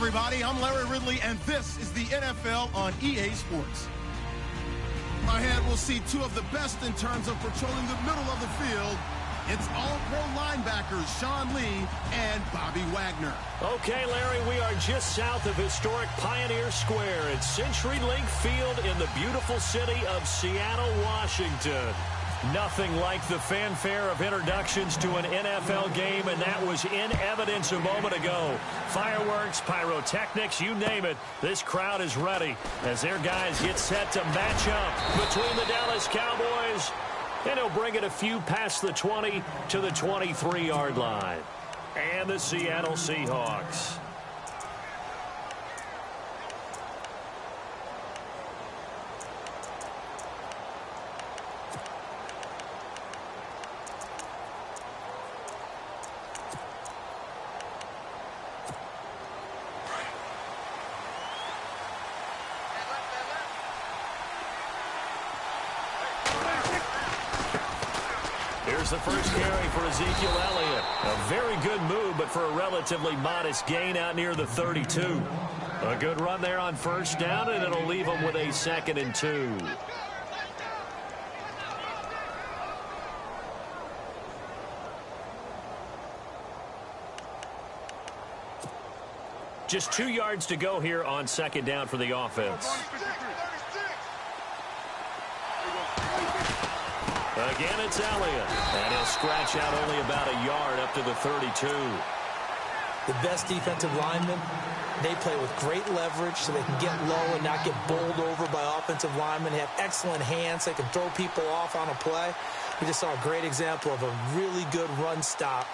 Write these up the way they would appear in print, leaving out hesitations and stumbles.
everybody. I'm Larry Ridley, and this is the NFL on EA Sports. Ahead, we'll see two of the best in terms of patrolling the middle of the field. It's all-pro linebackers Sean Lee and Bobby Wagner. Okay, Larry, we are just south of historic Pioneer Square at CenturyLink Field in the beautiful city of Seattle, Washington. Nothing like the fanfare of introductions to an NFL game, and that was in evidence a moment ago. Fireworks, pyrotechnics, you name it. This crowd is ready as their guys get set to match up between the Dallas Cowboys, and he'll bring it a few past the 20 to the 23-yard line. And the Seattle Seahawks. Here's the first carry for Ezekiel Elliott. A very good move, but for a relatively modest gain out near the 32. A good run there on first down, and it'll leave him with a 2nd and 2. Just 2 yards to go here on 2nd down for the offense. Again, it's Elliott, and he'll scratch out only about a yard up to the 32. The best defensive linemen, they play with great leverage so they can get low and not get bowled over by offensive linemen. They have excellent hands. They can throw people off on a play. We just saw a great example of a really good run stop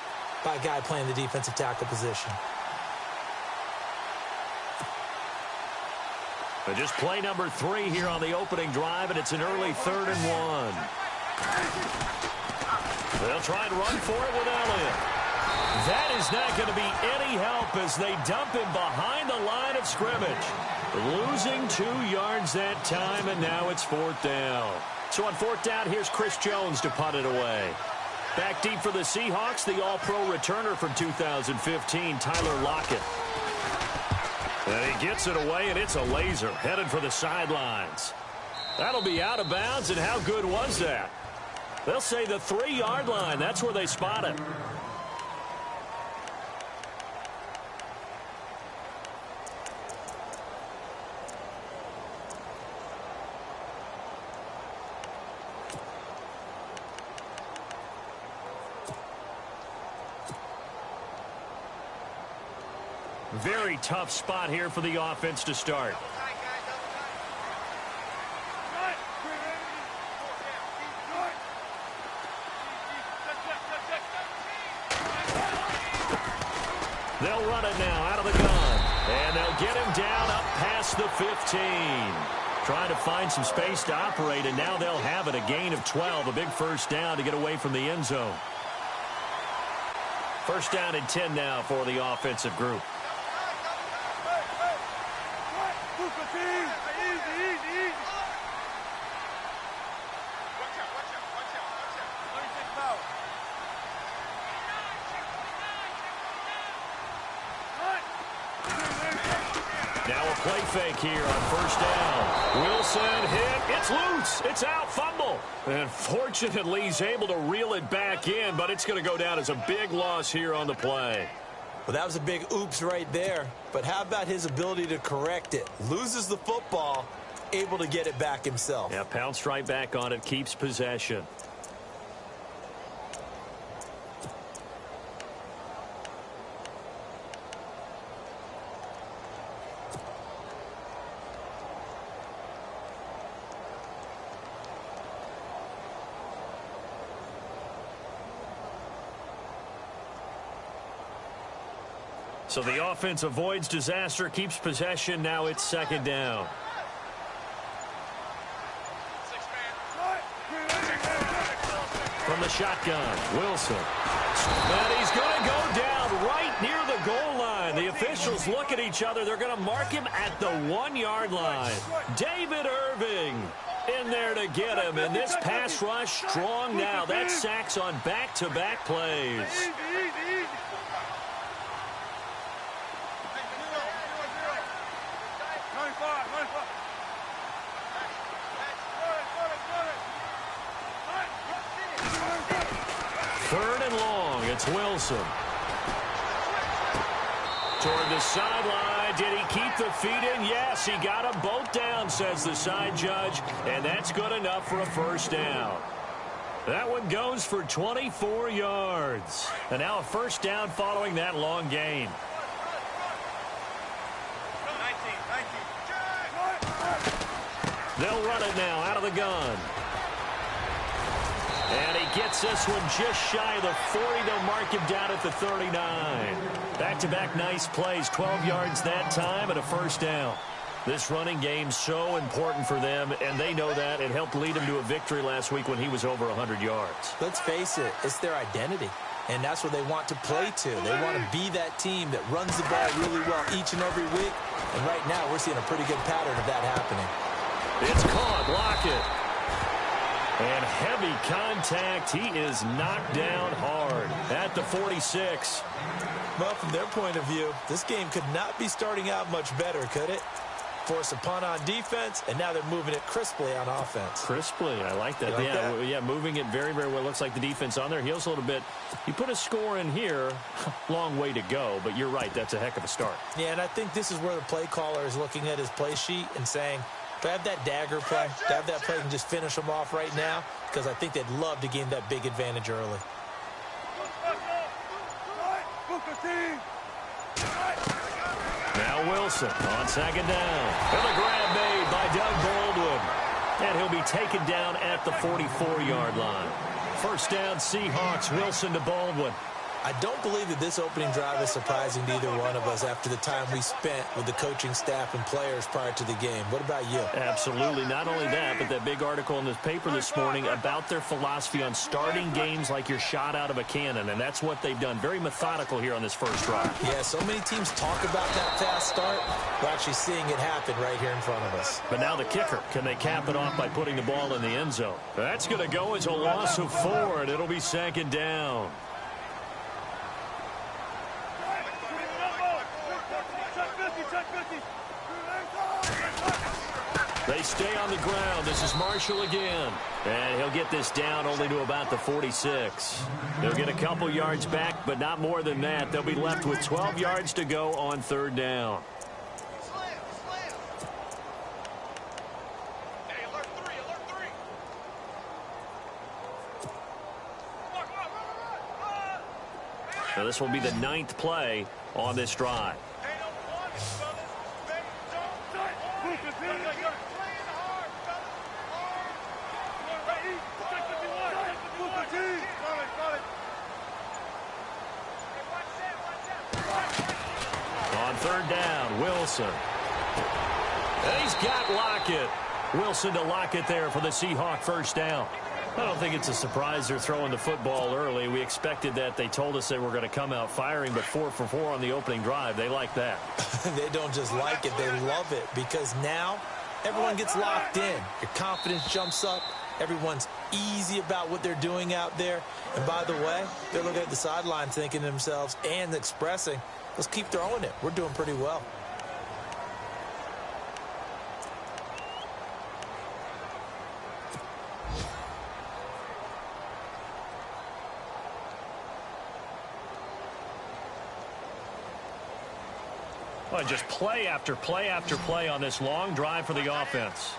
by a guy playing the defensive tackle position. But just play number 3 here on the opening drive, and it's an early 3rd and 1. They'll try and run for it with Elliott. That is not going to be any help as they dump him behind the line of scrimmage. Losing 2 yards that time, and now it's 4th down. So on 4th down, here's Chris Jones to punt it away. Back deep for the Seahawks, the all-pro returner from 2015, Tyler Lockett. And he gets it away, and it's a laser, headed for the sidelines. That'll be out of bounds, and how good was that? They'll say the 3-yard line. That's where they spot it. Very tough spot here for the offense to start. They'll run it now out of the gun. And they'll get him down up past the 15. Trying to find some space to operate, and now they'll have it. A gain of 12, a big first down to get away from the end zone. First down and 10 now for the offensive group. Now a play fake here on first down. Wilson hit. It's loose. It's out. Fumble. And fortunately, he's able to reel it back in, but it's going to go down as a big loss here on the play. Well, that was a big oops right there. But how about his ability to correct it? Loses the football, able to get it back himself. Yeah, pounced right back on it, keeps possession. So the offense avoids disaster, keeps possession. Now it's 2nd down. From the shotgun, Wilson. And he's going to go down right near the goal line. The officials look at each other. They're going to mark him at the 1-yard line. David Irving in there to get him. And this pass rush strong now. That's sacks on back-to-back plays. It's Wilson. Toward the sideline. Did he keep the feet in? Yes, he got them both down, says the side judge. And that's good enough for a first down. That one goes for 24 yards. And now a first down following that long gain. They'll run it now out of the gun. And he gets this one just shy of the 40. They'll mark him down at the 39. Back-to-back nice plays, 12 yards that time and a first down. This running game's so important for them, and they know that. It helped lead him to a victory last week when he was over 100 yards. Let's face it, it's their identity, and that's what they want to play to. They want to be that team that runs the ball really well each and every week, and right now we're seeing a pretty good pattern of that happening. It's caught. Lockett. And heavy contact. He is knocked down hard at the 46. Well, from their point of view, this game could not be starting out much better, could it? Force a punt on defense, and now they're moving it crisply on offense. Crisply, I like that. Yeah, moving it very, very well. Looks like the defense on their heels a little bit. You put a score in here, long way to go, but you're right, that's a heck of a start. Yeah, and I think this is where the play caller is looking at his play sheet and saying, to have that dagger play, to have that play and just finish them off right now, because I think they'd love to gain that big advantage early. Now Wilson on second down. And the grab made by Doug Baldwin. And he'll be taken down at the 44-yard line. First down, Seahawks. Wilson to Baldwin. I don't believe that this opening drive is surprising to either one of us after the time we spent with the coaching staff and players prior to the game. What about you? Absolutely. Not only that, but that big article in the paper this morning about their philosophy on starting games like you're shot out of a cannon, and that's what they've done. Very methodical here on this first drive. Yeah, so many teams talk about that fast start. We're actually seeing it happen right here in front of us. But now the kicker. Can they cap it off by putting the ball in the end zone? That's going to go as a loss of 4, and it'll be second down. They stay on the ground. This is Marshall again. And he'll get this down only to about the 46. They'll get a couple yards back, but not more than that. They'll be left with 12 yards to go on third down. So this will be the 9th play on this drive. On third down, Wilson. And he's got Lockett. Wilson to Lockett there for the Seahawk first down. I don't think it's a surprise they're throwing the football early. We expected that. They told us they were going to come out firing, but 4 for 4 on the opening drive. They like that. They don't just like it, they love it, because now everyone gets locked in. Your confidence jumps up. Everyone's easy about what they're doing out there. And by the way, they're looking at the sideline thinking to themselves and expressing, let's keep throwing it. We're doing pretty well. Well, just play after play after play on this long drive for the offense.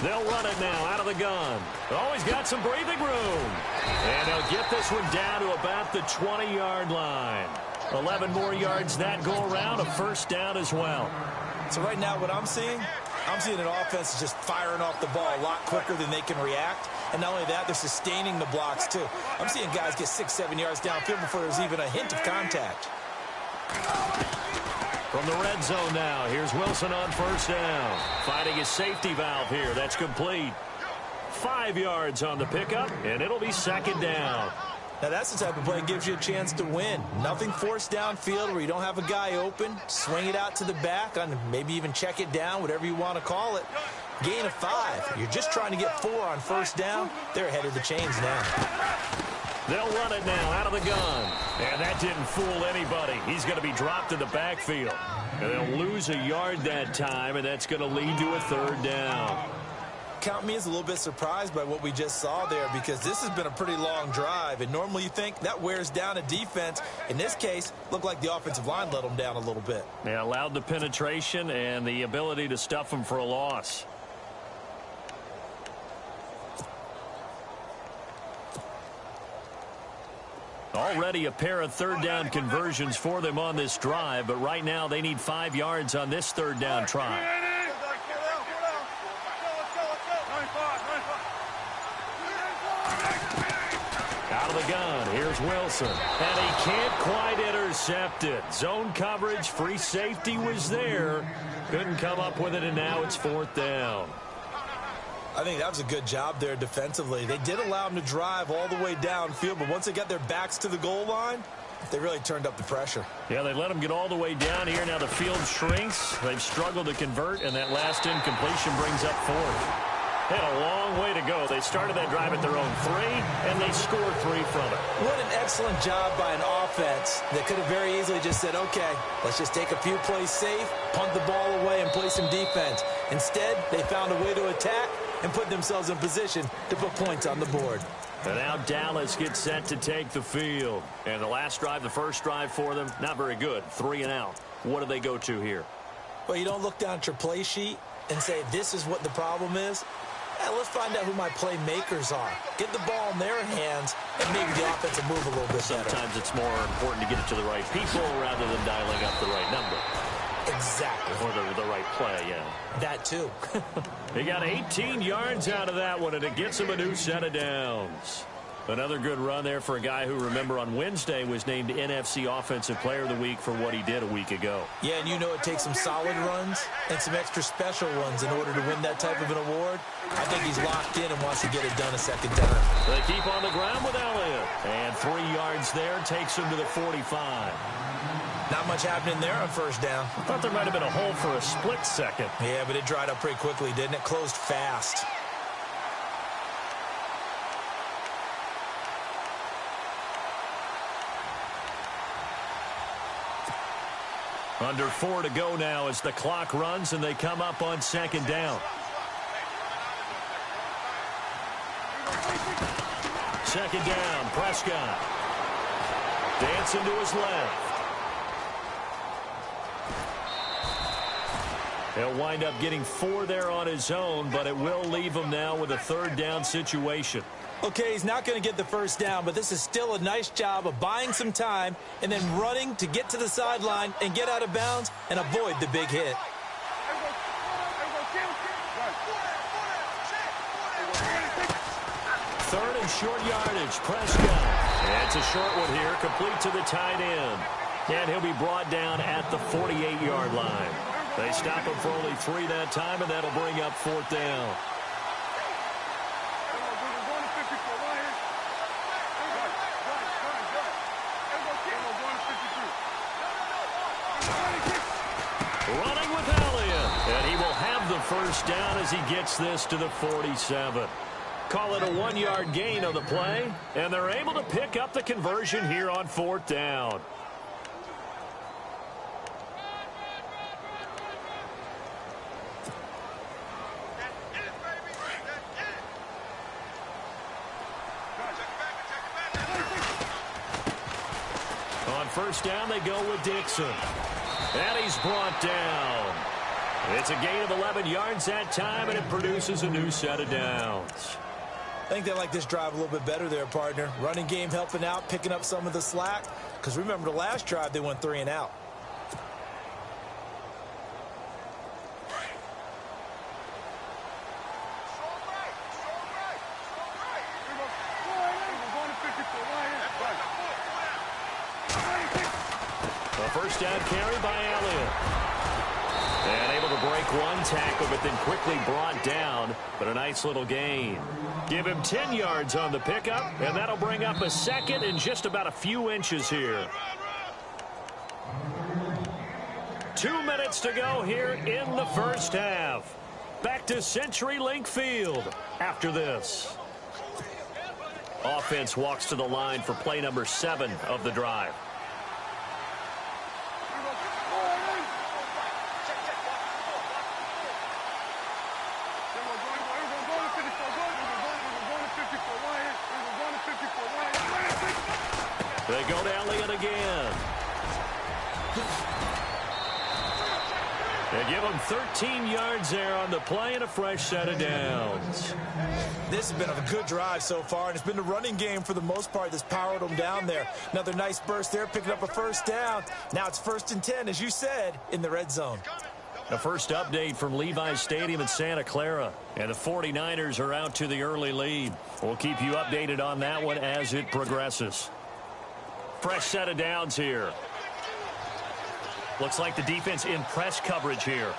They'll run it now out of the gun. Always got some breathing room. And they'll get this one down to about the 20-yard line. 11 more yards that go around, a first down as well. So right now what I'm seeing an offense is just firing off the ball a lot quicker than they can react. And not only that, they're sustaining the blocks too. I'm seeing guys get 6-7 yards downfield before there's even a hint of contact. From the red zone now, here's Wilson on first down. Finding his safety valve here. That's complete. 5 yards on the pickup, and it'll be second down. Now that's the type of play that gives you a chance to win. Nothing forced downfield where you don't have a guy open. Swing it out to the back, and maybe even check it down, whatever you want to call it. Gain of 5. You're just trying to get 4 on first down. They're ahead of the chains now. They'll run it now out of the gun. And that didn't fool anybody. He's going to be dropped in the backfield. And they'll lose a yard that time, and that's going to lead to a third down. Count me as a little bit surprised by what we just saw there, because this has been a pretty long drive, and normally you think that wears down a defense. In this case, looked like the offensive line let them down a little bit. They allowed the penetration and the ability to stuff them for a loss. Already a pair of third down conversions for them on this drive, but right now they need 5 yards on this third down try. Out of the gun, here's Wilson. And he can't quite intercept it. Zone coverage, free safety was there. Couldn't come up with it, and now it's 4th down. I think that was a good job there defensively. They did allow them to drive all the way downfield, but once they got their backs to the goal line, they really turned up the pressure. Yeah, they let them get all the way down here. Now the field shrinks. They've struggled to convert, and that last incompletion brings up 4th. They had a long way to go. They started that drive at their own 3, and they scored 3 from it. What an excellent job by an offense that could have very easily just said, okay, let's just take a few plays safe, punt the ball away, and play some defense. Instead, they found a way to attack and put themselves in position to put points on the board. And now Dallas gets set to take the field. And the last drive, the first drive for them, not very good. 3 and out. What do they go to here? Well, you don't look down at your play sheet and say, this is what the problem is. Let's find out who my playmakers are. Get the ball in their hands, and maybe the offense will move a little bit better. Sometimes it's more important to get it to the right people rather than dialing up the right number. Exactly. Or the right play, yeah. That too. He got 18 yards out of that one, and it gets him a new set of downs. Another good run there for a guy who, remember, on Wednesday was named NFC Offensive Player of the Week for what he did a week ago. Yeah, and you know it takes some solid runs and some extra special ones in order to win that type of an award. I think he's locked in and wants to get it done a second time. They keep on the ground with Elliott. And 3 yards there takes him to the 45. Not much happening there on first down. I thought there might have been a hole for a split second. Yeah, but it dried up pretty quickly, didn't it? Closed fast. Under 4 to go now as the clock runs and they come up on second down. Second down, Prescott. Dancing to his left. He'll wind up getting 4 there on his own, but it will leave him now with a third down situation. Okay, he's not going to get the first down, but this is still a nice job of buying some time and then running to get to the sideline and get out of bounds and avoid the big hit. Third and short yardage, Prescott. And it's a short one here, complete to the tight end. And he'll be brought down at the 48-yard line. They stop him for only 3 that time, and that'll bring up 4th down. Running with Elliott, and he will have the first down as he gets this to the 47. Call it a 1-yard gain on the play, and they're able to pick up the conversion here on 4th down. On first down, they go with Dixon. And he's brought down. It's a gain of 11 yards that time, and it produces a new set of downs. I think they like this drive a little bit better there, partner. Running game helping out, picking up some of the slack. Because remember, the last drive, they went 3 and out. A first down carry by Elliott. And able to break one tackle, but then quickly brought down. But a nice little gain. Give him 10 yards on the pickup, and that'll bring up a second in just about a few inches here. 2 minutes to go here in the first half. Back to CenturyLink Field after this. Offense walks to the line for play number 7 of the drive. They go to Elliott again. They give him 13 yards there on the play and a fresh set of downs. This has been a good drive so far, and it's been the running game for the most part that's powered them down there. Another nice burst there, picking up a first down. Now it's 1st and 10, as you said, in the red zone. The first update from Levi's Stadium in Santa Clara, and the 49ers are out to the early lead. We'll keep you updated on that one as it progresses. Fresh set of downs here. Looks like the defense in press coverage here.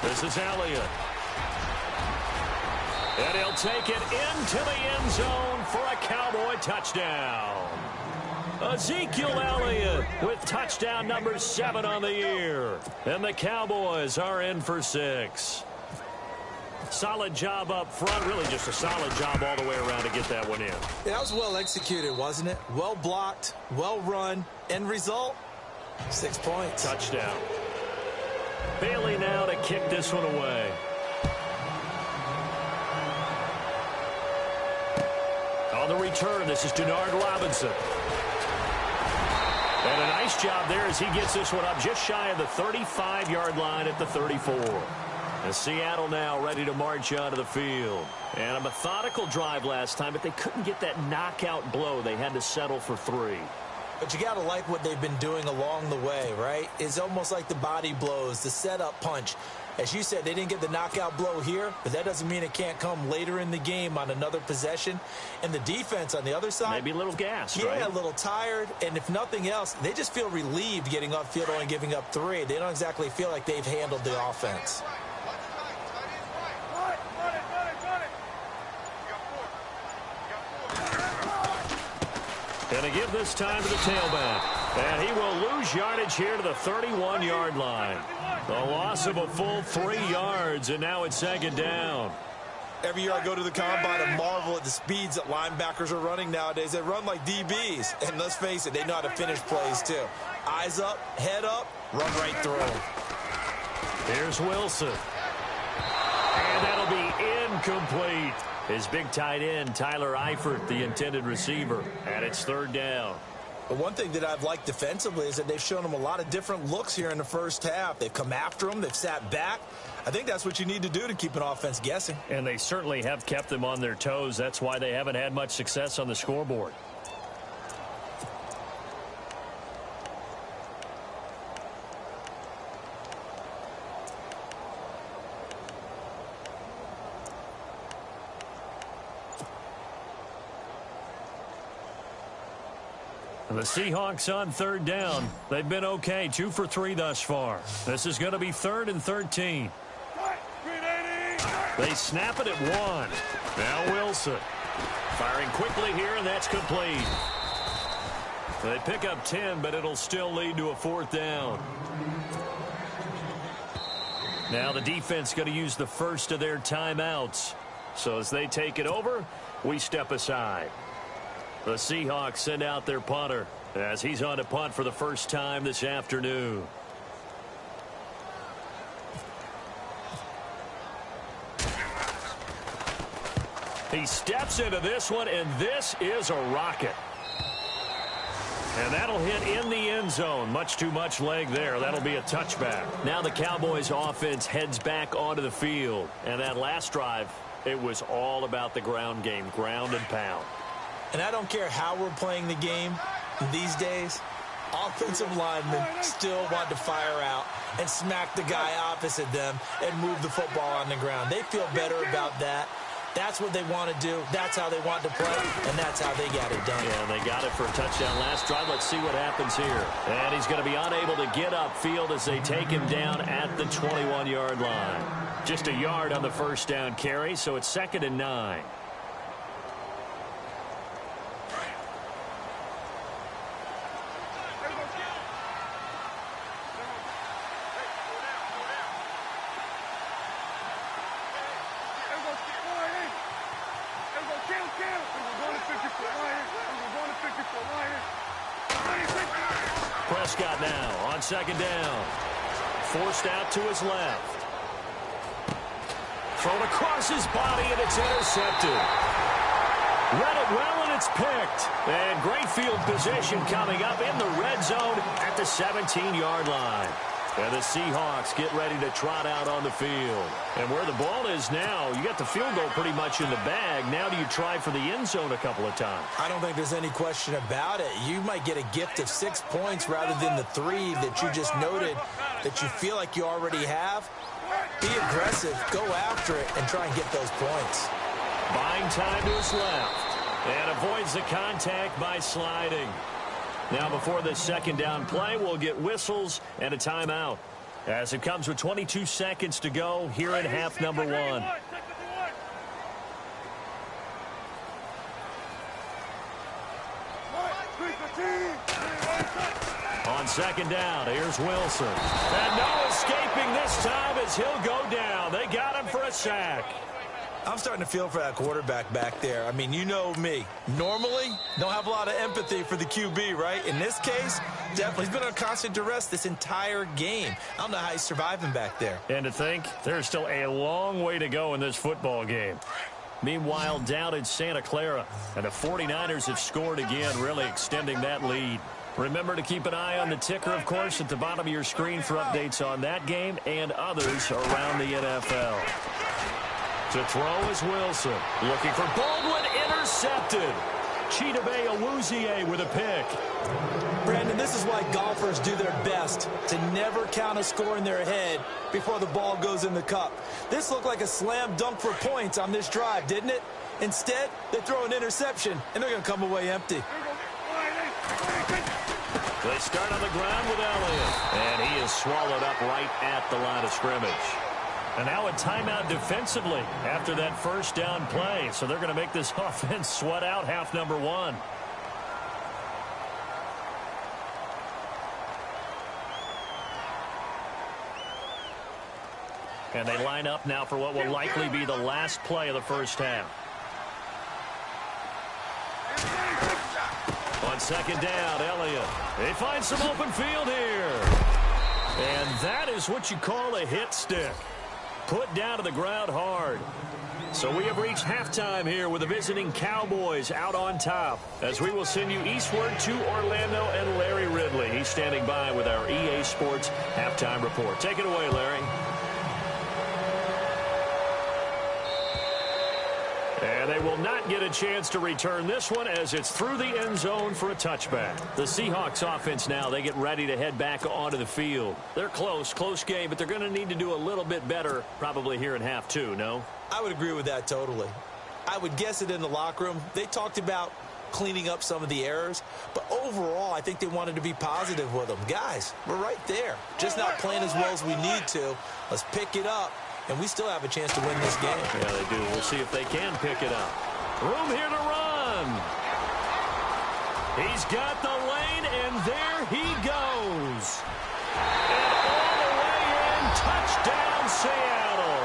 This is Elliott. And he'll take it into the end zone for a Cowboy touchdown. Ezekiel Elliott with touchdown number 7 on the year. And the Cowboys are in for 6. Solid job up front. Really just a solid job all the way around to get that one in. Yeah, that was well executed, wasn't it? Well blocked, well run. End result, 6 points. Touchdown. Bailey now to kick this one away. On the return, this is Denard Robinson. And a nice job there as he gets this one up just shy of the 35-yard line at the 34. And Seattle now ready to march onto the field. And a methodical drive last time, but they couldn't get that knockout blow. They had to settle for 3. But you got to like what they've been doing along the way, right? It's almost like the body blows, the setup punch. As you said, they didn't get the knockout blow here, but that doesn't mean it can't come later in the game on another possession. And the defense on the other side, maybe a little gassed, right? Yeah, a little tired. And if nothing else, they just feel relieved getting upfield, only giving up 3. They don't exactly feel like they've handled the offense. And to give this time to the tailback. And he will lose yardage here to the 31-yard line. The loss of a full 3 yards, and now it's 2nd down. Every year I go to the combine and marvel at the speeds that linebackers are running nowadays. They run like DBs. And let's face it, they know how to finish plays too. Eyes up, head up, run right through them. Here's Wilson. And that'll be incomplete. His big tight end, Tyler Eifert, the intended receiver. And it's 3rd down. But one thing that I've liked defensively is that they've shown them a lot of different looks here in the first half. They've come after them. They've sat back. I think that's what you need to do to keep an offense guessing. And they certainly have kept them on their toes. That's why they haven't had much success on the scoreboard. The Seahawks on 3rd down. They've been okay, 2 for 3 thus far. This is going to be 3rd and 13. They snap it at 1. Now Wilson. Firing quickly here, and that's complete. They pick up 10, but it'll still lead to a 4th down. Now the defense going to use the first of their timeouts. So as they take it over, we step aside. The Seahawks send out their punter as he's on to punt for the first time this afternoon. He steps into this one, and this is a rocket. And that'll hit in the end zone. Much too much leg there. That'll be a touchback. Now the Cowboys offense heads back onto the field. And that last drive, it was all about the ground game, ground and pound. And I don't care how we're playing the game these days, offensive linemen still want to fire out and smack the guy opposite them and move the football on the ground. They feel better about that. That's what they want to do. That's how they want to play, and that's how they got it done. Yeah, they got it for a touchdown last drive. Let's see what happens here. And he's going to be unable to get upfield as they take him down at the 21-yard line. Just a yard on the first down carry, so it's 2nd and 9. Prescott now on 2nd down. Forced out to his left. thrown across his body, and it's intercepted. Read it well, and it's picked. And great field position coming up in the red zone at the 17-yard line. And the Seahawks get ready to trot out on the field. And where the ball is now, you got the field goal pretty much in the bag. Now do you try for the end zone a couple of times? I don't think there's any question about it. You might get a gift of 6 points rather than the 3 that you just noted that you feel like you already have. Be aggressive, go after it, and try and get those points. Buying time to his left. And avoids the contact by sliding. Now before this second down play, we'll get whistles and a timeout. As it comes with 22 seconds to go here in half number 1. On second down, here's Wilson. And no escaping this time as he'll go down. They got him for a sack. I'm starting to feel for that quarterback back there. I mean, you know me. Normally, don't have a lot of empathy for the QB, right? In this case, definitely. He's been under constant duress this entire game. I don't know how he's surviving back there. And to think, there's still a long way to go in this football game. Meanwhile, down in Santa Clara, and the 49ers have scored again, really extending that lead. Remember to keep an eye on the ticker, of course, at the bottom of your screen for updates on that game and others around the NFL. To throw is Wilson. Looking for Baldwin, intercepted. Chidobe Awuzie with a pick. Brandon, this is why golfers do their best to never count a score in their head before the ball goes in the cup. This looked like a slam dunk for points on this drive, didn't it? Instead, they throw an interception, and they're going to come away empty. They start on the ground with Elliott, and he is swallowed up right at the line of scrimmage. And now a timeout defensively after that first down play. So they're going to make this offense sweat out half number 1. And they line up now for what will likely be the last play of the first half. On second down, Elliott. They find some open field here. And that is what you call a hit stick. Put down to the ground hard. So we have reached halftime here with the visiting Cowboys out on top, as we will send you eastward to Orlando and Larry Ridley. He's standing by with our EA Sports halftime report. Take it away, Larry. And they will not get a chance to return this one as it's through the end zone for a touchback. The Seahawks offense now, they get ready to head back onto the field. They're close game, but they're going to need to do a little bit better probably here in half 2, no? I would agree with that totally. I would guess it in the locker room. They talked about cleaning up some of the errors, but overall I think they wanted to be positive with them. Guys, we're right there. Just not playing as well as we need to. Let's pick it up. And we still have a chance to win this game. Yeah, they do. We'll see if they can pick it up. Room here to run. He's got the lane, and there he goes. And all the way in, touchdown Seattle.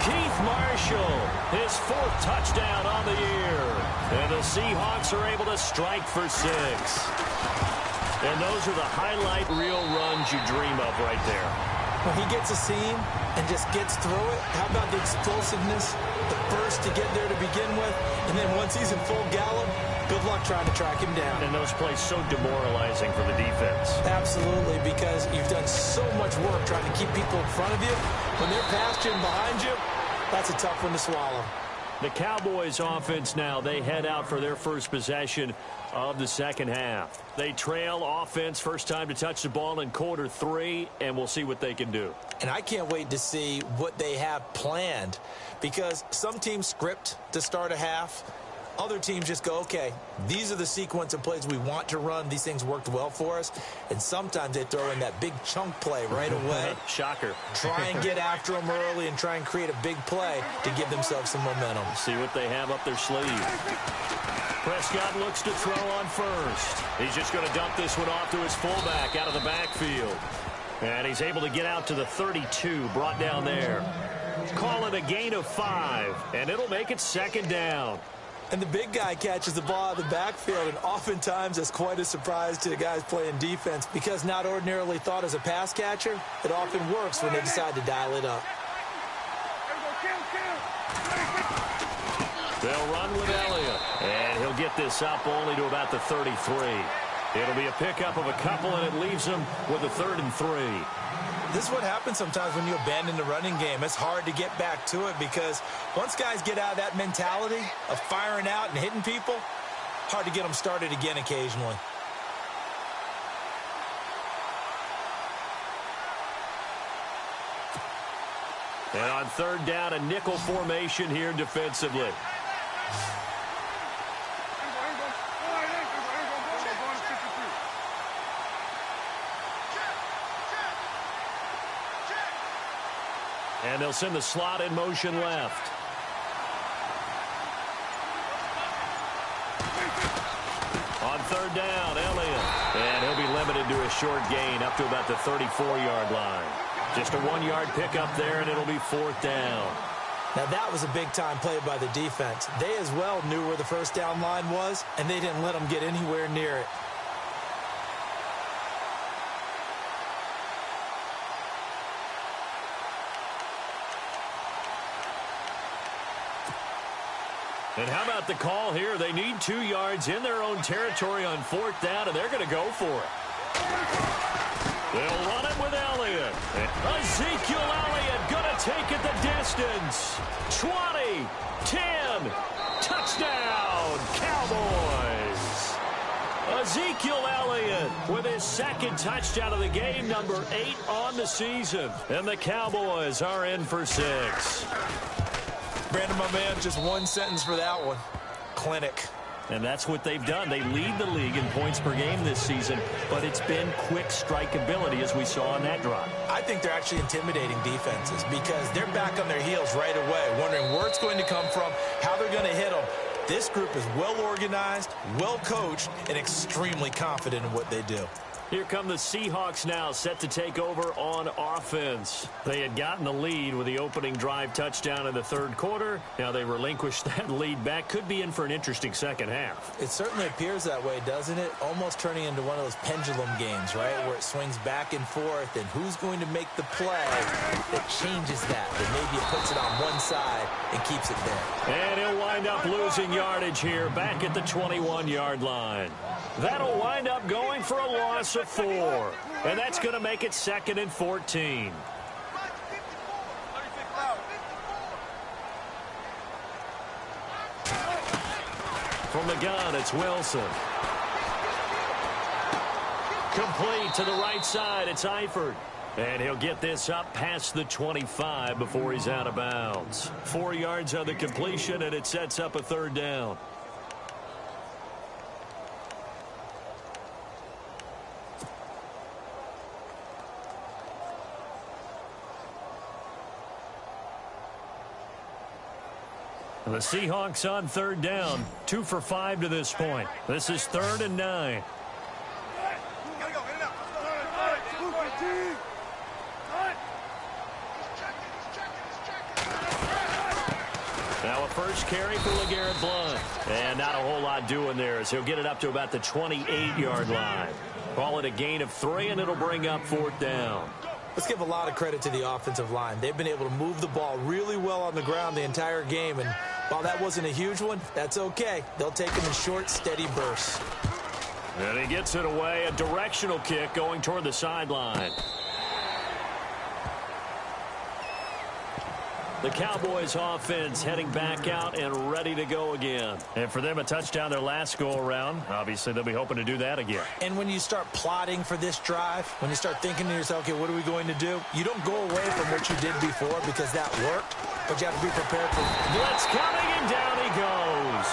Keith Marshall, his 4th touchdown on the year. And the Seahawks are able to strike for 6. And those are the highlight reel runs you dream of right there. When he gets a seam and just gets through it, how about the explosiveness, the burst to get there to begin with, and then once he's in full gallop, good luck trying to track him down. And those plays so demoralizing for the defense. Absolutely, because you've done so much work trying to keep people in front of you. When they're past you and behind you, that's a tough one to swallow. The Cowboys offense now, they head out for their first possession of the second half. They trail offense, first time to touch the ball in quarter 3, and we'll see what they can do. And I can't wait to see what they have planned, because some teams script to start a half. Other teams just go, okay, these are the sequence of plays we want to run. These things worked well for us. And sometimes they throw in that big chunk play right away. Shocker. Try and get after them early and try and create a big play to give themselves some momentum. See what they have up their sleeve. Prescott looks to throw on first. He's just going to dump this one off to his fullback out of the backfield. And he's able to get out to the 32, brought down there. Call it a gain of 5, and it'll make it second down. And the big guy catches the ball out of the backfield, and oftentimes that's quite a surprise to the guys playing defense, because not ordinarily thought as a pass catcher, it often works when they decide to dial it up. They'll run with Elliott, and he'll get this up only to about the 33. It'll be a pickup of a couple, and it leaves him with a 3rd and 3. This is what happens sometimes when you abandon the running game. It's hard to get back to it because once guys get out of that mentality of firing out and hitting people, hard to get them started again occasionally. And on 3rd down, a nickel formation here defensively. And they'll send the slot in motion left. On 3rd down, Elliott. And he'll be limited to a short gain up to about the 34-yard line. Just a 1-yard pickup there, and it'll be 4th down. Now, that was a big-time play by the defense. They as well knew where the first down line was, and they didn't let them get anywhere near it. And how about the call here? They need 2 yards in their own territory on 4th down, and they're going to go for it. They'll run it with Elliott. Ezekiel Elliott going to take it the distance. 20, 10, touchdown, Cowboys. Ezekiel Elliott with his 2nd touchdown of the game, number 8 on the season. And the Cowboys are in for 6. Brandon, my man, just one sentence for that one. Clinic. And that's what they've done. They lead the league in points per game this season, but it's been quick strikeability as we saw on that drive. I think they're actually intimidating defenses because they're back on their heels right away, wondering where it's going to come from, how they're going to hit them. This group is well organized, well coached, and extremely confident in what they do. Here come the Seahawks now, set to take over on offense. They had gotten the lead with the opening drive touchdown in the 3rd quarter. Now they relinquished that lead back. Could be in for an interesting second half. It certainly appears that way, doesn't it? Almost turning into one of those pendulum games, right, where it swings back and forth, and who's going to make the play that changes that maybe it puts it on one side and keeps it there. And he'll wind up losing yardage here back at the 21-yard line. That'll wind up going for a loss of 4. And that's going to make it 2nd and 14. From the gun, it's Wilson. Complete to the right side, it's Eifert. And he'll get this up past the 25 before he's out of bounds. 4 yards on the completion, and it sets up a 3rd down. The Seahawks on 3rd down, 2 for 5 to this point. This is 3rd and 9. Now a first carry for LeGarrette Blount. And not a whole lot doing there as he'll get it up to about the 28-yard line. Call it a gain of 3, and it'll bring up 4th down. Let's give a lot of credit to the offensive line. They've been able to move the ball really well on the ground the entire game. And while that wasn't a huge one, that's okay. They'll take them in short, steady bursts. And he gets it away. A directional kick going toward the sideline. The Cowboys offense heading back out and ready to go again. And for them, a touchdown their last go-around. Obviously, they'll be hoping to do that again. And when you start plotting for this drive, when you start thinking to yourself, okay, what are we going to do? You don't go away from what you did before because that worked, but you have to be prepared for it. Blitz coming, and down he goes.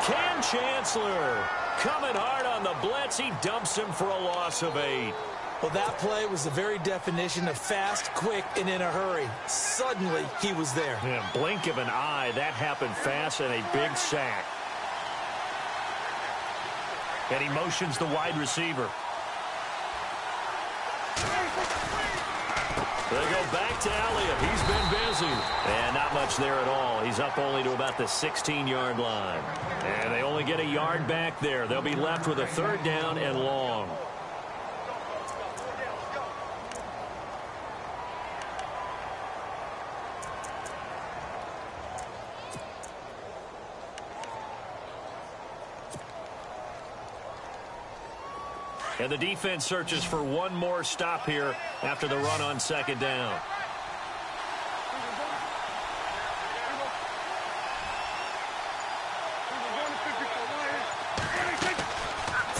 Cam Chancellor coming hard on the blitz. He dumps him for a loss of 8. Well, that play was the very definition of fast, quick, and in a hurry. Suddenly, he was there. Yeah, blink of an eye, that happened fast, and a big sack. And he motions the wide receiver. They go back to Elliott. He's been busy. And not much there at all. He's up only to about the 16-yard line. And they only get a yard back there. They'll be left with a 3rd down and long. And the defense searches for one more stop here after the run on second down.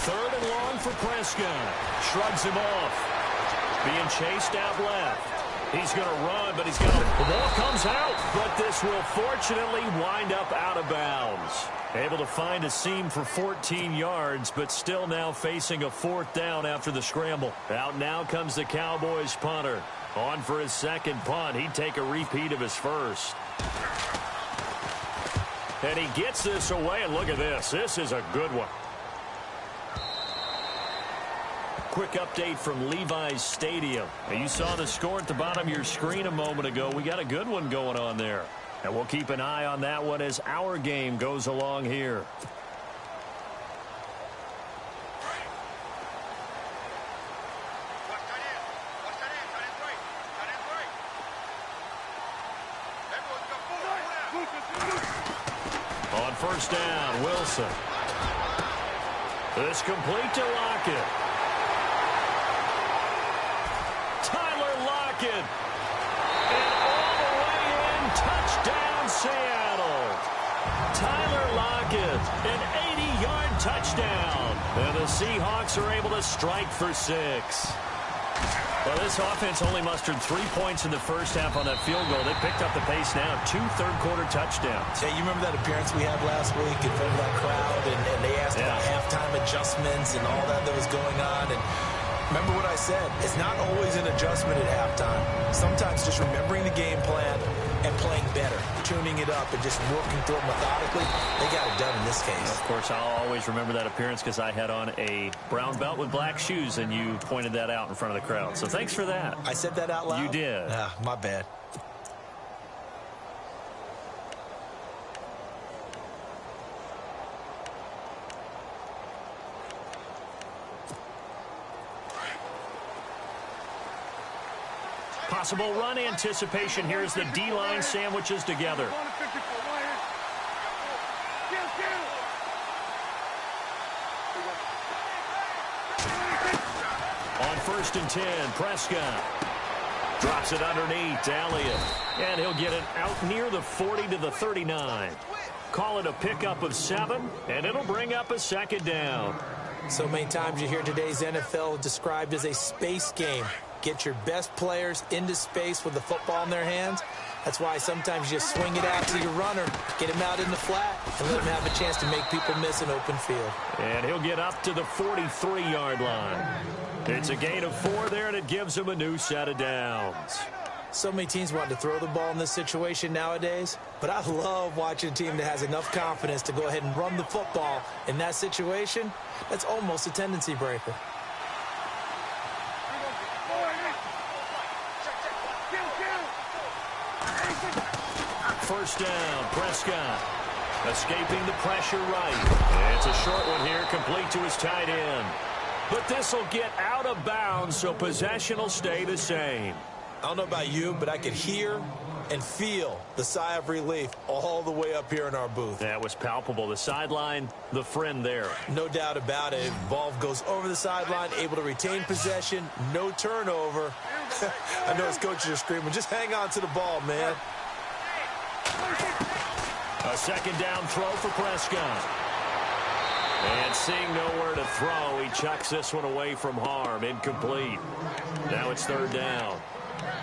Third and long for Prescott. Shrugs him off. Being chased out left. He's going to run, but the ball comes out. But this will fortunately wind up out of bounds. Able to find a seam for 14 yards, but still now facing a fourth down after the scramble. Out now comes the Cowboys punter. On for his second punt. He'd take a repeat of his first. And he gets this away, and look at this. This is a good one. Quick update from Levi's Stadium. Now, you saw the score at the bottom of your screen a moment ago. We got a good one going on there. And we'll keep an eye on that one as our game goes along here. On first down, Wilson. This complete to Lockett. And all the way in, touchdown Seattle. Tyler Lockett, an 80-yard touchdown. And the Seahawks are able to strike for 6. Well, this offense only mustered 3 points in the first half on that field goal. They picked up the pace now, 2 third-quarter touchdowns. Yeah, you remember that appearance we had last week in front of that crowd, and they asked about halftime adjustments and all that was going on, and remember what I said. It's not always an adjustment at halftime. Sometimes just remembering the game plan and playing better, tuning it up and just working through it methodically. They got it done in this case. Of course, I'll always remember that appearance because I had on a brown belt with black shoes, and you pointed that out in front of the crowd. So thanks for that. I said that out loud? You did. Ah, my bad. Possible run anticipation here as the D-line sandwiches together. On first and 10, Prescott drops it underneath to Elliott, and he'll get it out near the 40 to the 39. Call it a pickup of 7, and it'll bring up a second down. So many times you hear today's NFL described as a space game. Get your best players into space with the football in their hands. That's why sometimes you just swing it out to your runner, get him out in the flat, and let him have a chance to make people miss an open field. And he'll get up to the 43-yard line. It's a gain of 4 there, and it gives him a new set of downs. So many teams want to throw the ball in this situation nowadays, but I love watching a team that has enough confidence to go ahead and run the football. In that situation, that's almost a tendency breaker. First down, Prescott. Escaping the pressure right. It's a short one here, complete to his tight end. But this will get out of bounds, so possession will stay the same. I don't know about you, but I could hear and feel the sigh of relief all the way up here in our booth. That was palpable. The sideline, the friend there. No doubt about it. Ball goes over the sideline, able to retain possession, no turnover. I know his coaches are screaming, just hang on to the ball, man. A second down throw for Prescott. And seeing nowhere to throw, he chucks this one away from harm. Incomplete. Now it's third down.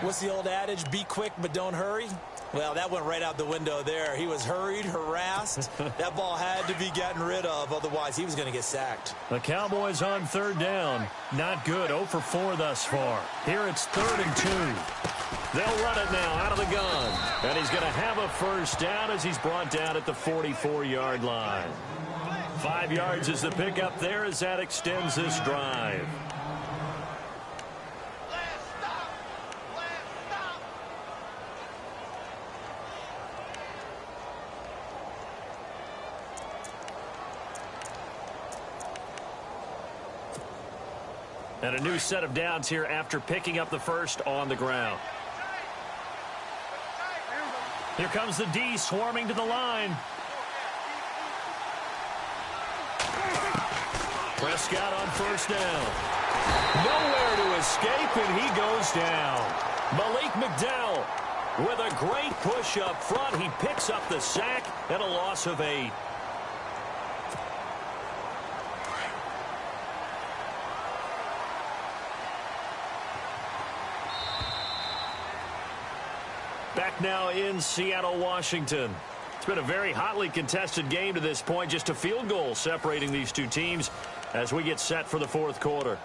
What's the old adage? Be quick, but don't hurry. Well, that went right out the window there. He was hurried, harassed. That ball had to be gotten rid of, otherwise he was going to get sacked. The Cowboys on third down. Not good. 0 for 4 thus far. Here it's 3rd and 2. They'll run it now out of the gun. And he's going to have a first down as he's brought down at the 44-yard line. 5 yards is the pickup there as that extends this drive. And a new set of downs here after picking up the first on the ground. Here comes the D swarming to the line. Prescott on first down. Nowhere to escape, and he goes down. Malik McDowell with a great push up front. He picks up the sack and a loss of 8. Back now in Seattle, Washington. It's been a very hotly contested game to this point. Just a field goal separating these two teams as we get set for the fourth quarter.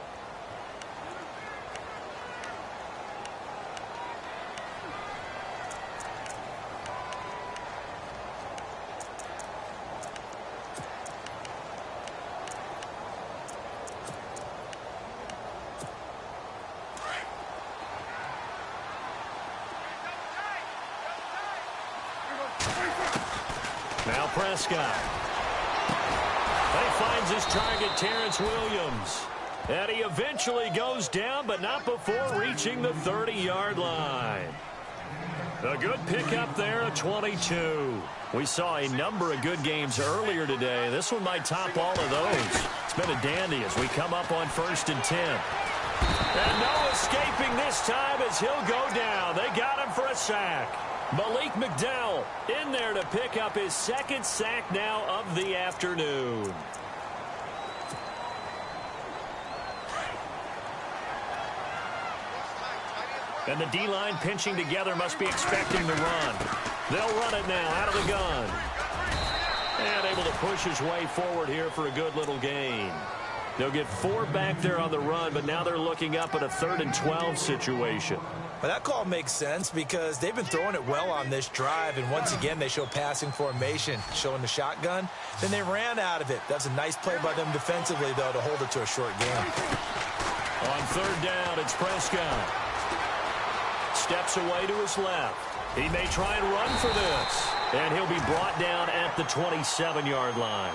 Now Prescott. He finds his target, Terrence Williams. And he eventually goes down, but not before reaching the 30-yard line. A good pickup there at 22. We saw a number of good games earlier today. This one might top all of those. It's been a dandy as we come up on 1st and 10. And no escaping this time as he'll go down. They got him for a sack. Malik McDowell in there to pick up his second sack now of the afternoon. And the D-line pinching together, must be expecting the run. They'll run it now out of the gun. And able to push his way forward here for a good little gain. They'll get 4 back there on the run, but now they're looking up at a 3rd and 12 situation. Well, that call makes sense because they've been throwing it well on this drive, and once again they show passing formation, showing the shotgun. Then they ran out of it. That's a nice play by them defensively, though, to hold it to a short game. On 3rd down, it's Prescott. Steps away to his left. He may try and run for this, and he'll be brought down at the 27-yard line.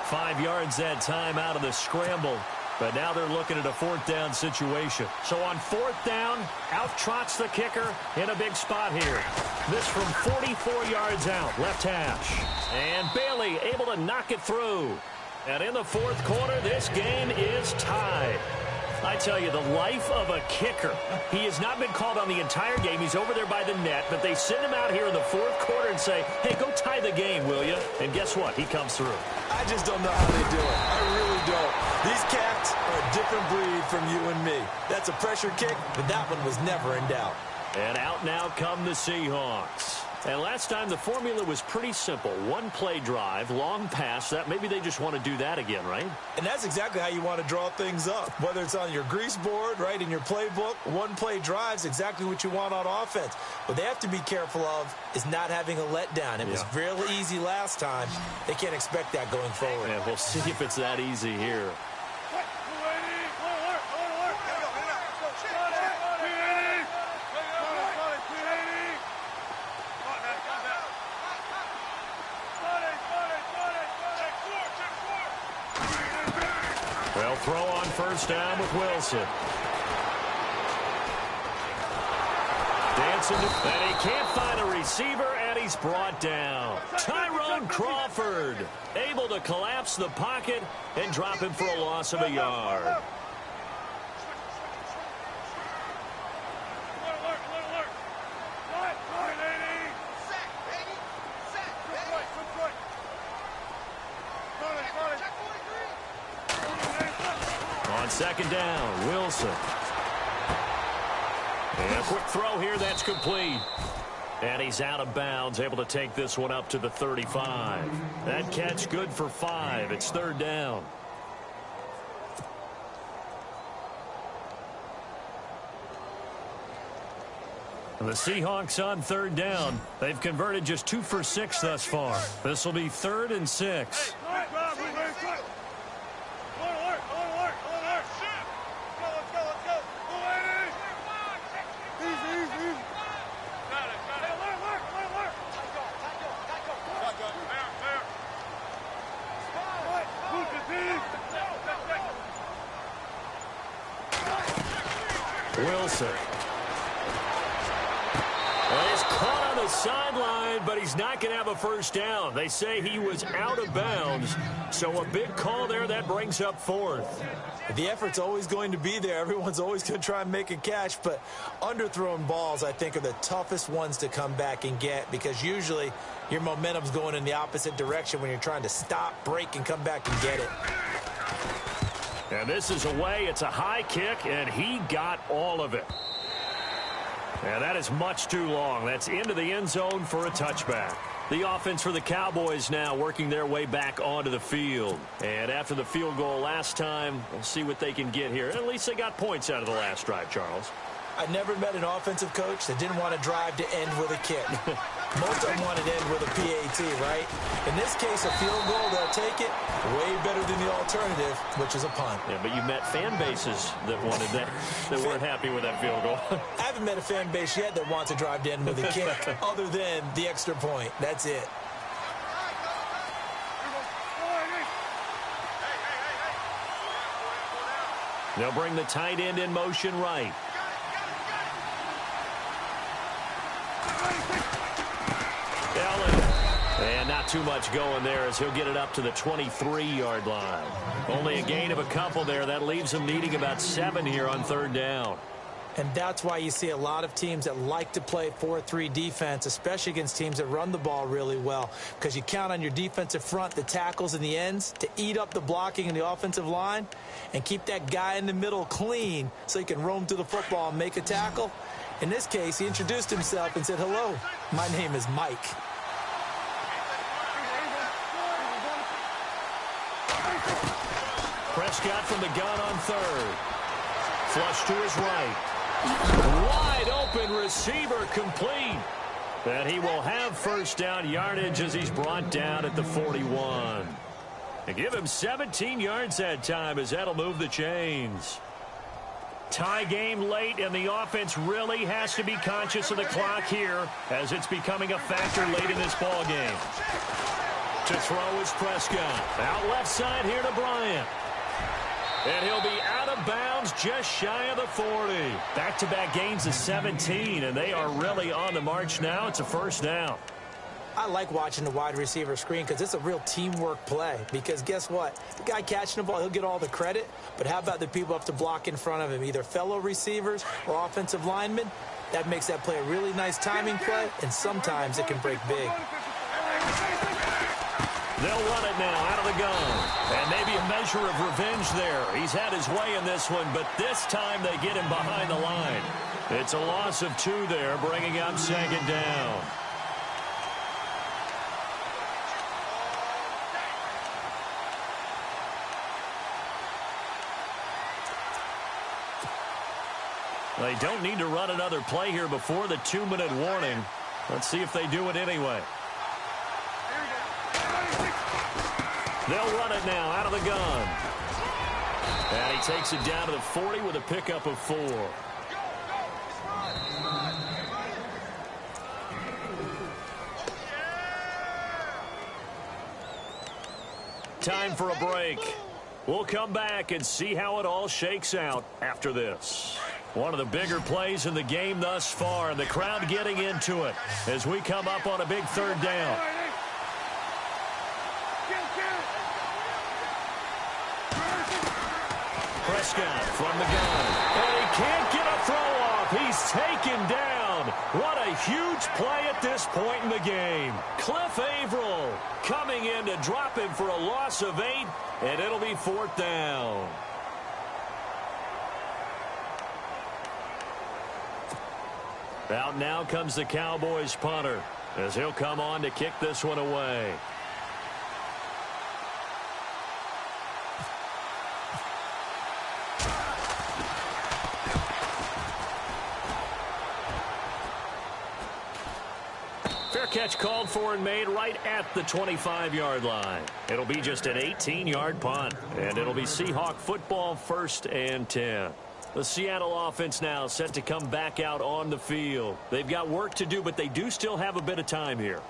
5 yards that time out of the scramble. But now they're looking at a 4th down situation. So on 4th down, out trots the kicker in a big spot here. This from 44 yards out, left hash. And Bailey able to knock it through. And in the 4th quarter, this game is tied. I tell you, the life of a kicker. He has not been called on the entire game. He's over there by the net, but they send him out here in the 4th quarter and say, hey, go tie the game, will you? And guess what? He comes through. I just don't know how they do it. I really don't. These cats are a different breed from you and me. That's a pressure kick, but that one was never in doubt. And out now come the Seahawks. And last time the formula was pretty simple. 1-play drive, long pass. That maybe they just want to do that again, right? And that's exactly how you want to draw things up. Whether it's on your grease board, right, in your playbook, 1-play drive's exactly what you want on offense. What they have to be careful of is not having a letdown. It was really easy last time. They can't expect that going forward. Yeah, we'll see if it's that easy here. They'll throw on 1st down with Wilson. Dancing, and he can't find a receiver, and he's brought down. Tyrone Crawford able to collapse the pocket and drop him for a loss of a yard. On 2nd down, Wilson. And a quick throw here, that's complete. And he's out of bounds, able to take this one up to the 35. That catch good for 5. It's 3rd down. The Seahawks on 3rd down. They've converted just 2 for 6 thus far. This will be 3rd and 6. Wilson. Well, his Caught on the sideline, but he's not going to have a first down. They say he was out of bounds, so a big call there that brings up fourth. The effort's always going to be there. Everyone's always going to try and make a catch, but underthrown balls, I think, are the toughest ones to come back and get because usually your momentum's going in the opposite direction when you're trying to stop, break, and come back and get it. And this is away. It's a high kick, and he got all of it. And that is much too long. That's into the end zone for a touchback. The offense for the Cowboys now working their way back onto the field. And after the field goal last time, we'll see what they can get here. At least they got points out of the last drive, Charles. I never met an offensive coach that didn't want to drive to end with a kick. Most of them wanted to end with a PAT, right? In this case, a field goal, they'll take it. Way better than the alternative, which is a punt. Yeah, but you met fan bases that wanted that, that weren't happy with that field goal. I haven't met a fan base yet that wants to drive to end with a kick other than the extra point. That's it. They'll bring the tight end in motion right. And not too much going there as he'll get it up to the 23-yard line. Only a gain of a couple there. That leaves him needing about 7 here on third down. And that's why you see a lot of teams that like to play 4-3 defense, especially against teams that run the ball really well, because you count on your defensive front, the tackles and the ends, to eat up the blocking in the offensive line and keep that guy in the middle clean so he can roam to the football and make a tackle. In this case, he introduced himself and said, "Hello, my name is Mike." Prescott from the gun on third. Flush to his right. Wide open receiver complete. And he will have first down yardage as he's brought down at the 41. And give him 17 yards that time as that'll move the chains. Tie game late, and the offense really has to be conscious of the clock here as it's becoming a factor late in this ball game. To throw is Prescott. Out left side here to Bryant. And he'll be out of bounds just shy of the 40. Back-to-back gains of 17, and they are really on the march now. It's a first down. I like watching the wide receiver screen because it's a real teamwork play. Because guess what? The guy catching the ball, he'll get all the credit. But how about the people up to block in front of him, either fellow receivers or offensive linemen? That makes that play a really nice timing play, and sometimes it can break big. They'll run it now out of the gun. And maybe a measure of revenge there. He's had his way in this one, but this time they get him behind the line. It's a loss of 2 there, bringing up second down. They don't need to run another play here before the 2-minute warning. Let's see if they do it anyway. They'll run it now out of the gun. And he takes it down to the 40 with a pickup of 4. Time for a break. We'll come back and see how it all shakes out after this. One of the bigger plays in the game thus far, and the crowd getting into it as we come up on a big third down. Prescott from the gun. And he can't get a throw off. He's taken down. What a huge play at this point in the game. Cliff Averill coming in to drop him for a loss of 8, and it'll be 4th down. Out now comes the Cowboys punter as he'll come on to kick this one away. Fair catch called for and made right at the 25-yard line. It'll be just an 18-yard punt, and it'll be Seahawk football 1st and 10. The Seattle offense now set to come back out on the field. They've got work to do, but they do still have a bit of time here.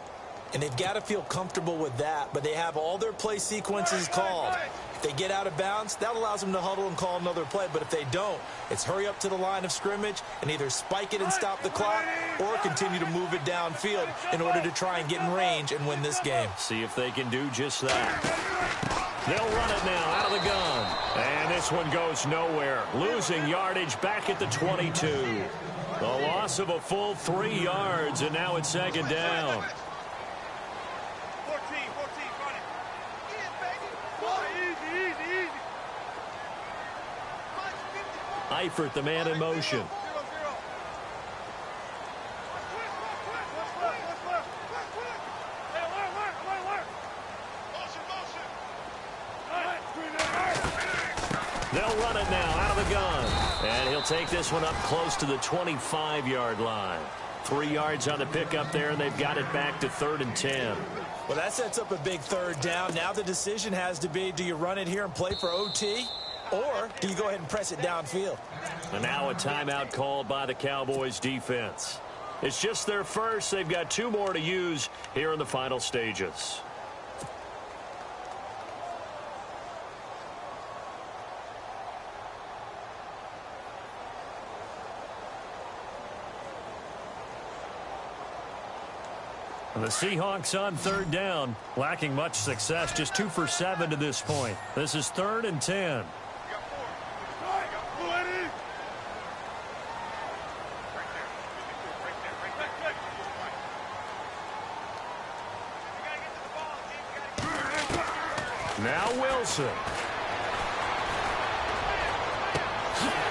And they've got to feel comfortable with that, but they have all their play sequences called. If they get out of bounds, that allows them to huddle and call another play. But if they don't, it's hurry up to the line of scrimmage and either spike it and stop the clock or continue to move it downfield in order to try and get in range and win this game. See if they can do just that. They'll run it now out of the gun. And this one goes nowhere. Losing yardage back at the 22. The loss of a full 3 yards, and now it's second down. 14, run it. Easy, easy. Eifert, the man in motion. They'll run it now out of the gun. And he'll take this one up close to the 25-yard line. 3 yards on the pickup there, and they've got it back to 3rd and 10. Well, that sets up a big third down. Now the decision has to be, do you run it here and play for OT, or do you go ahead and press it downfield? And now a timeout called by the Cowboys defense. It's just their first. They've got 2 more to use here in the final stages. The Seahawks on 3rd down, lacking much success, just 2 for 7 to this point. This is 3rd and 10. Now Wilson.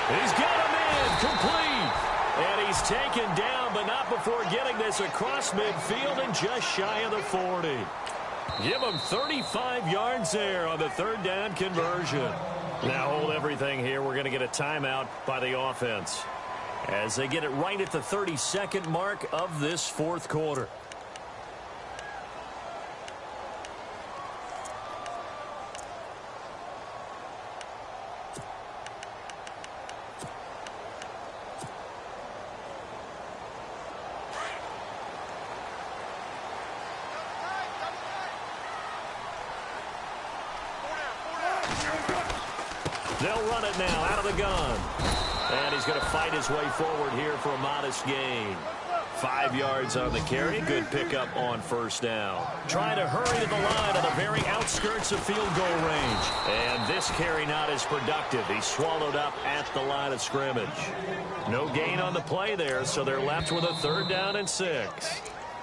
He's got him in, complete. And he's taken down, but not before getting this across midfield and just shy of the 40. Give him 35 yards there on the 3rd down conversion. Now hold everything here. We're going to get a timeout by the offense as they get it right at the 32nd mark of this 4th quarter. They'll run it now out of the gun. And he's going to fight his way forward here for a modest gain. 5 yards on the carry. Good pickup on 1st down. Trying to hurry to the line on the very outskirts of field goal range. And this carry not as productive. He's swallowed up at the line of scrimmage. No gain on the play there, so they're left with a 3rd down and 6.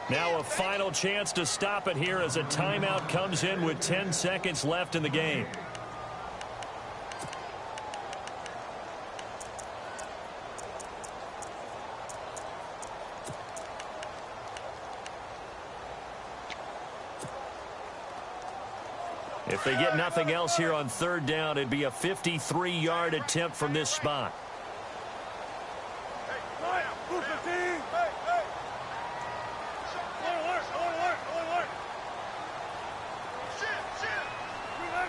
Now a final chance to stop it here as a timeout comes in with 10 seconds left in the game. If they get nothing else here on 3rd down, it'd be a 53-yard attempt from this spot.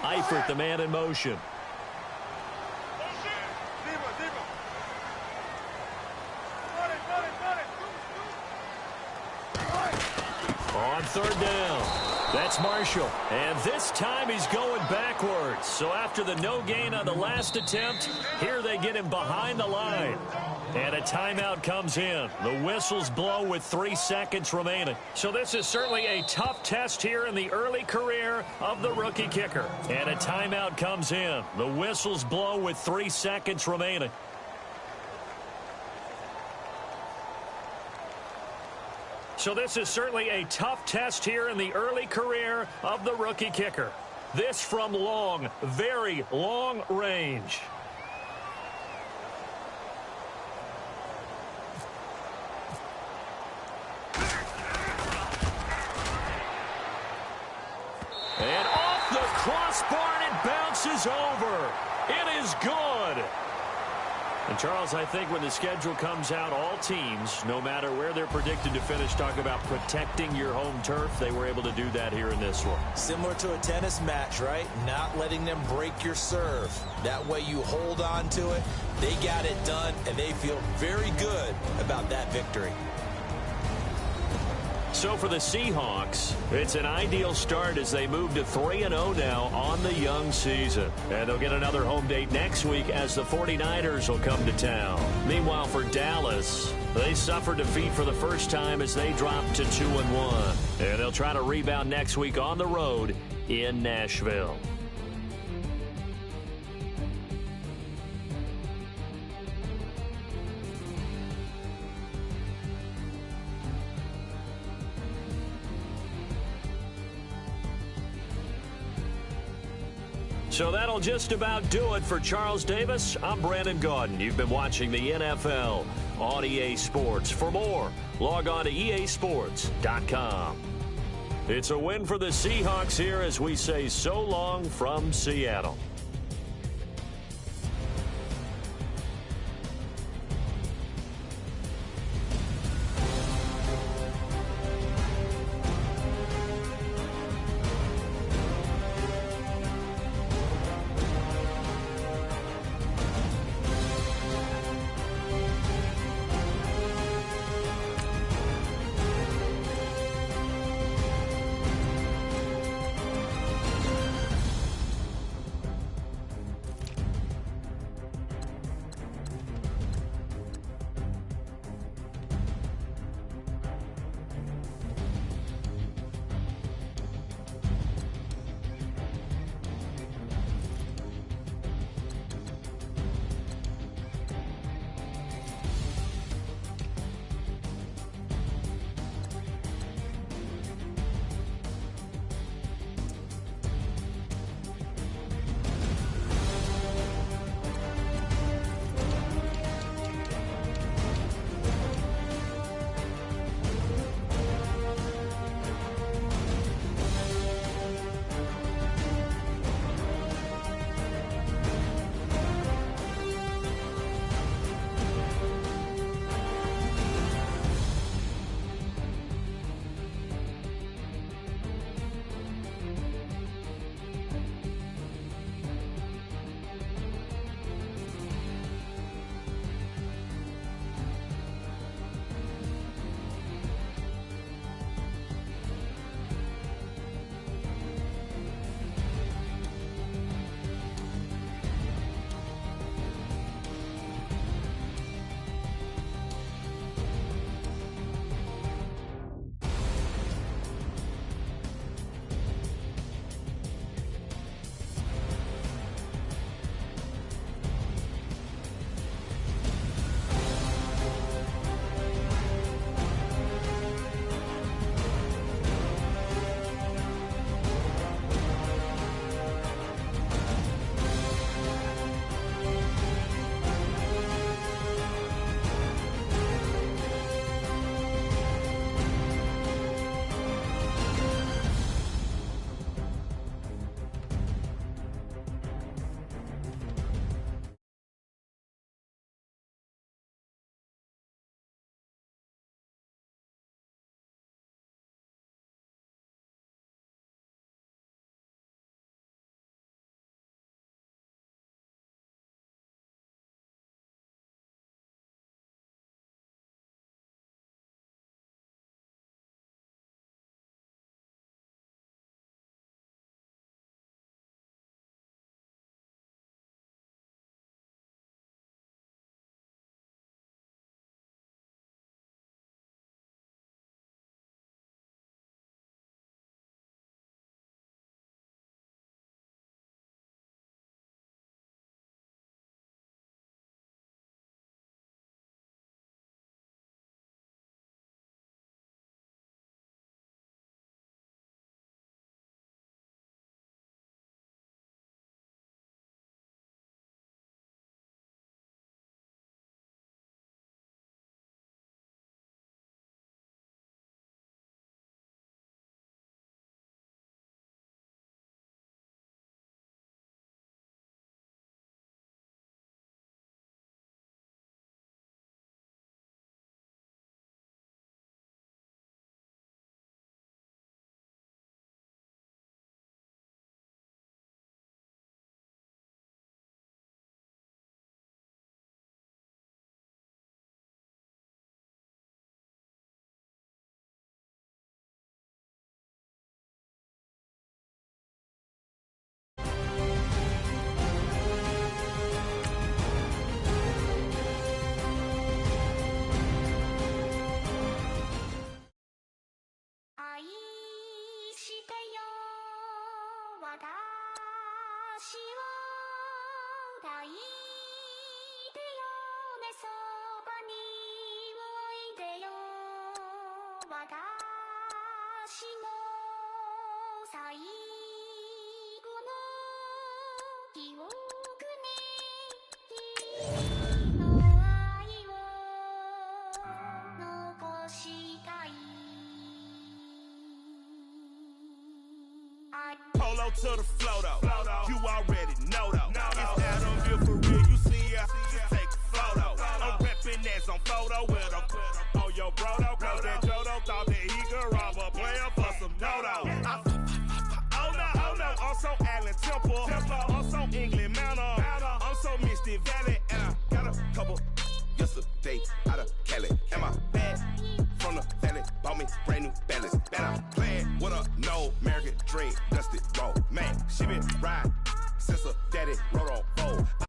Eifert, the man in motion. On 3rd down. That's Marshall. And this time he's going backwards. So after the no gain on the last attempt, here they get him behind the line. And a timeout comes in. The whistles blow with 3 seconds remaining. So this is certainly a tough test here in the early career of the rookie kicker. And a timeout comes in. The whistles blow with 3 seconds remaining. So this is certainly a tough test here in the early career of the rookie kicker. This from long, very long range. And off the crossbar, and it bounces over. It is good. And, Charles, I think when the schedule comes out, all teams, no matter where they're predicted to finish, talk about protecting your home turf. They were able to do that here in this one. Similar to a tennis match, right? Not letting them break your serve. That way you hold on to it. They got it done, and they feel very good about that victory. So for the Seahawks, it's an ideal start as they move to 3-0 now on the young season. And they'll get another home date next week as the 49ers will come to town. Meanwhile, for Dallas, they suffered defeat for the first time as they dropped to 2-1. And they'll try to rebound next week on the road in Nashville. So that'll just about do it for Charles Davis. I'm Brandon Gaudin. You've been watching the NFL on EA Sports. For more, log on to easports.com. It's a win for the Seahawks here as we say so long from Seattle. 抱いてよねそばにおいでよ私の最後の記憶に君の愛を残したい Polo to the flow though. You already know though. It's Adamville for real. You see us, just take a photo. I'm reppin' that's on photo with a on your bro though. Cause that Jodo thought that he could rob a player for some dodo. Oh no, I'm so Allen Temple. I'm so England Mountain. I'm so Misty Valley. And I got a couple yesterday out of Cali. And my bag from the valley bought me brand new balance. And I'm playing with a no American dream, dusty road. Man, she been riding since her daddy rode on road.